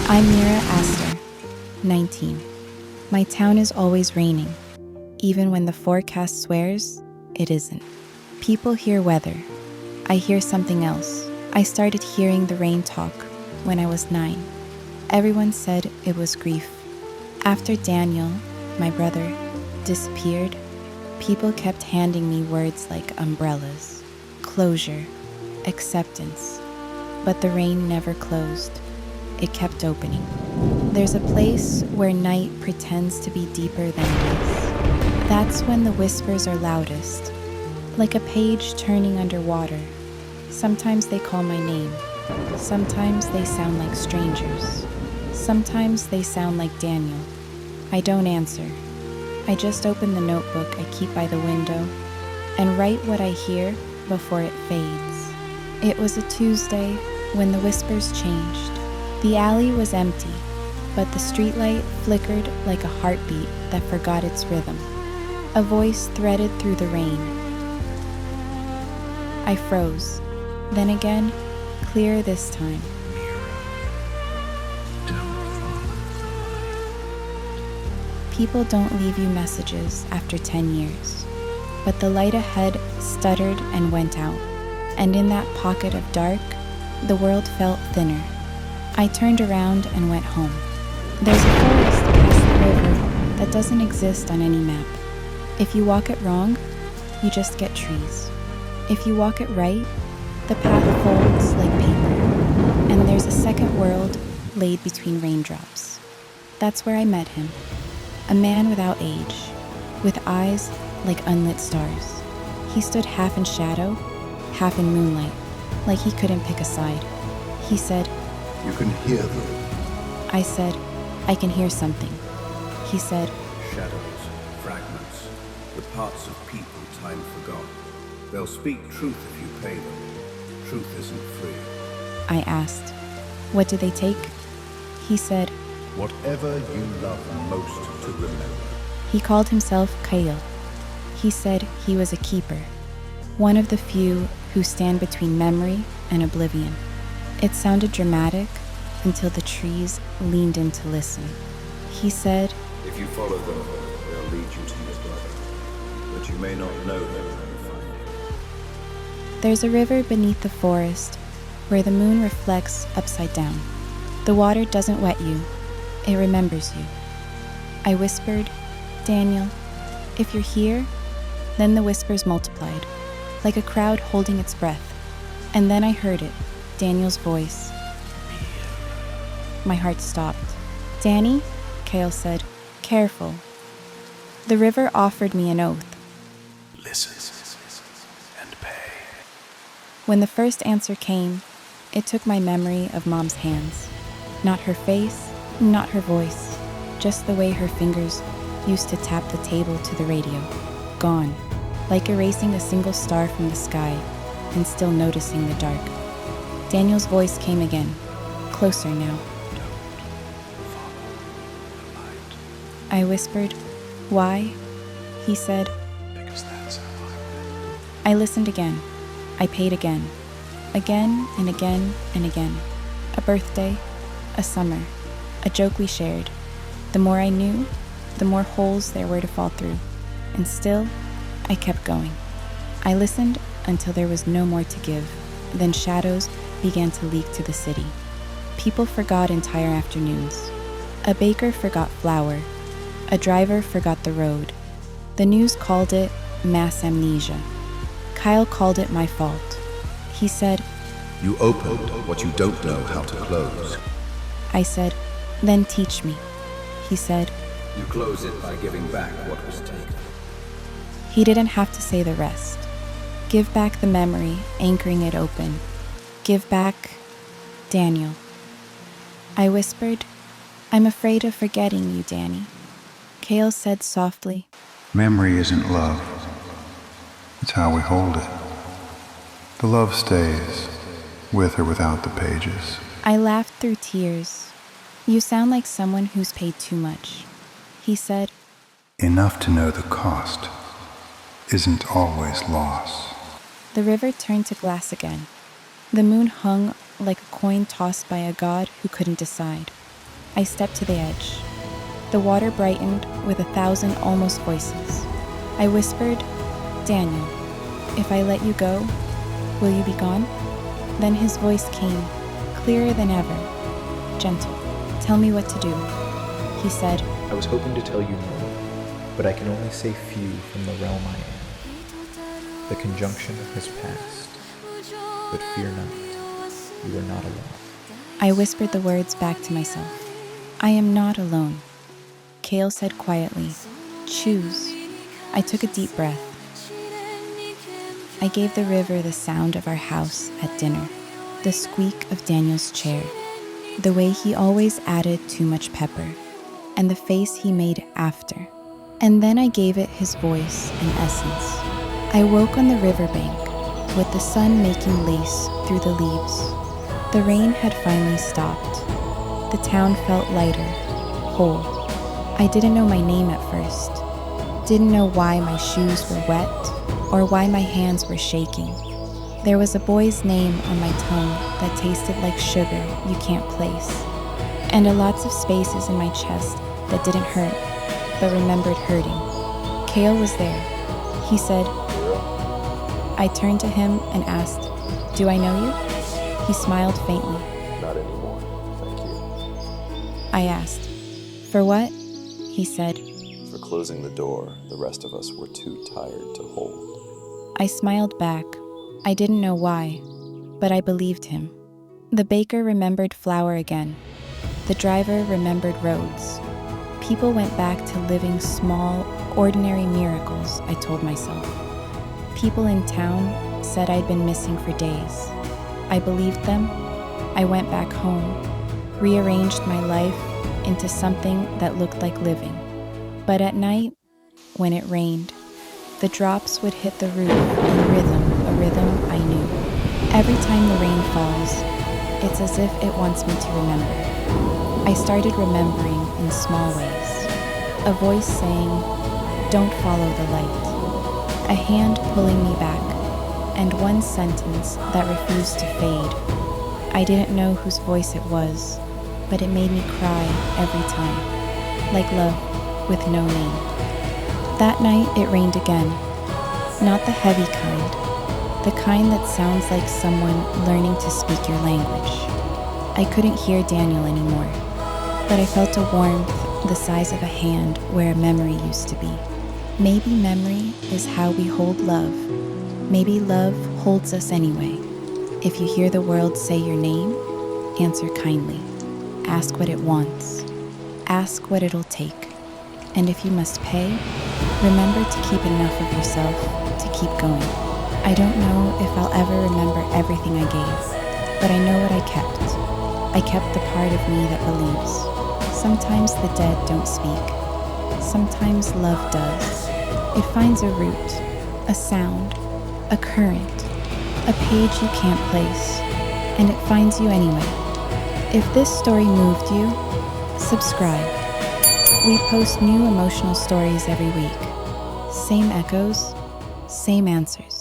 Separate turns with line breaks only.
I'm Mira Aster, 19. My town is always raining, even when the forecast swears it isn't. People hear weather. I hear something else. I started hearing the rain talk when I was 9. Everyone said it was grief. After Daniel, my brother, disappeared, people kept handing me words like umbrellas, closure, acceptance. But the rain never closed. It kept opening. There's a place where night pretends to be deeper than it is. That's when the whispers are loudest, like a page turning underwater. Sometimes they call my name. Sometimes they sound like strangers. Sometimes they sound like Daniel. I don't answer. I just open the notebook I keep by the window and write what I hear before it fades. It was a Tuesday when the whispers changed. The alley was empty, but the streetlight flickered like a heartbeat that forgot its rhythm. A voice threaded through the rain. I froze. Then again, clearer this time. People don't leave you messages after 10 years. But the light ahead stuttered and went out. And in that pocket of dark, the world felt thinner. I turned around and went home. There's a forest past the river that doesn't exist on any map. If you walk it wrong, you just get trees. If you walk it right, the path folds like paper. And there's a second world laid between raindrops. That's where I met him. A man without age, with eyes like unlit stars. He stood half in shadow, half in moonlight, like he couldn't pick a side. He said,
"You can hear them."
I said, "I can hear something." He said,
"Shadows, fragments, the parts of people time forgot. They'll speak truth if you pay them. Truth isn't free."
I asked, "What do they take?" He said,
"Whatever you love most to remember."
He called himself Kyle. He said he was a keeper, one of the few who stand between memory and oblivion. It sounded dramatic until the trees leaned in to listen. He said,
"If you follow them, they'll lead you to your brother. But you may not know them when you find him."
"There's a river beneath the forest where the moon reflects upside down. The water doesn't wet you, it remembers you." I whispered, "Daniel, if you're here," then the whispers multiplied, like a crowd holding its breath. And then I heard it, Daniel's voice. My heart stopped. "Danny," Kale said, "careful." The river offered me an oath.
Listen and pay.
When the first answer came, it took my memory of Mom's hands. Not her face, not her voice, just the way her fingers used to tap the table to the radio. Gone, like erasing a single star from the sky and still noticing the dark. Daniel's voice came again, closer now. I whispered, "Why?" He said,
"Because that's how I win."
I listened again. I paid again. Again and again and again. A birthday, a summer, a joke we shared. The more I knew, the more holes there were to fall through. And still, I kept going. I listened until there was no more to give. Then shadows began to leak to the city. People forgot entire afternoons. A baker forgot flour. A driver forgot the road. The news called it mass amnesia. Kyle called it my fault. He said,
You opened what you don't know how to close.
I said, "Then teach me." He said,
You close it by giving back what was taken.
he didn't have to say the rest. Give back the memory, anchoring it open. Give back Daniel. I whispered, "I'm afraid of forgetting you, Danny." Kale said softly,
Memory isn't love. It's how we hold it. The love stays, with or without the pages.
I laughed through tears. "You sound like someone who's paid too much." He said,
Enough to know the cost isn't always loss.
The river turned to glass again. The moon hung like a coin tossed by a god who couldn't decide. I stepped to the edge. The water brightened with 1,000 almost voices. I whispered, "Daniel, if I let you go, will you be gone?" Then his voice came, clearer than ever, gentle. "Tell me what to do," he said.
I was hoping to tell you more, but I can only say few from the realm I am. The conjunction has passed, but fear not, you are not alone.
I whispered the words back to myself. "I am not alone," Kale said quietly. "Choose." I took a deep breath. I gave the river the sound of our house at dinner, the squeak of Daniel's chair, the way he always added too much pepper, and the face he made after. And then I gave it his voice and essence. I woke on the riverbank, with the sun making lace through the leaves. The rain had finally stopped. The town felt lighter, whole. I didn't know my name at first. Didn't know why my shoes were wet or why my hands were shaking. There was a boy's name on my tongue that tasted like sugar you can't place, and lots of spaces in my chest that didn't hurt, but remembered hurting. Kale was there. He said, I turned to him and asked, "Do I know you?" He smiled faintly.
Not anymore, thank you.
I asked, "For what?" He said,
For closing the door the rest of us were too tired to hold.
I smiled back. I didn't know why, but I believed him. The baker remembered flour again. The driver remembered roads. People went back to living small, ordinary miracles, I told myself. People in town said I'd been missing for days. I believed them. I went back home, rearranged my life into something that looked like living. But at night, when it rained, the drops would hit the roof in rhythm, a rhythm I knew. Every time the rain falls, it's as if it wants me to remember. I started remembering in small ways. A voice saying, "Don't follow the light." A hand pulling me back, and one sentence that refused to fade. I didn't know whose voice it was, but it made me cry every time, like love with no name. That night it rained again, not the heavy kind, the kind that sounds like someone learning to speak your language. I couldn't hear Daniel anymore, but I felt a warmth the size of a hand where a memory used to be. Maybe memory is how we hold love. Maybe love holds us anyway. If you hear the world say your name, answer kindly. Ask what it wants. Ask what it'll take. And if you must pay, remember to keep enough of yourself to keep going. I don't know if I'll ever remember everything I gave, but I know what I kept. I kept the part of me that believes. Sometimes the dead don't speak. Sometimes love does. It finds a root, a sound, a current, a page you can't place, and it finds you anyway. If this story moved you, subscribe. We post new emotional stories every week. Same echoes, same answers.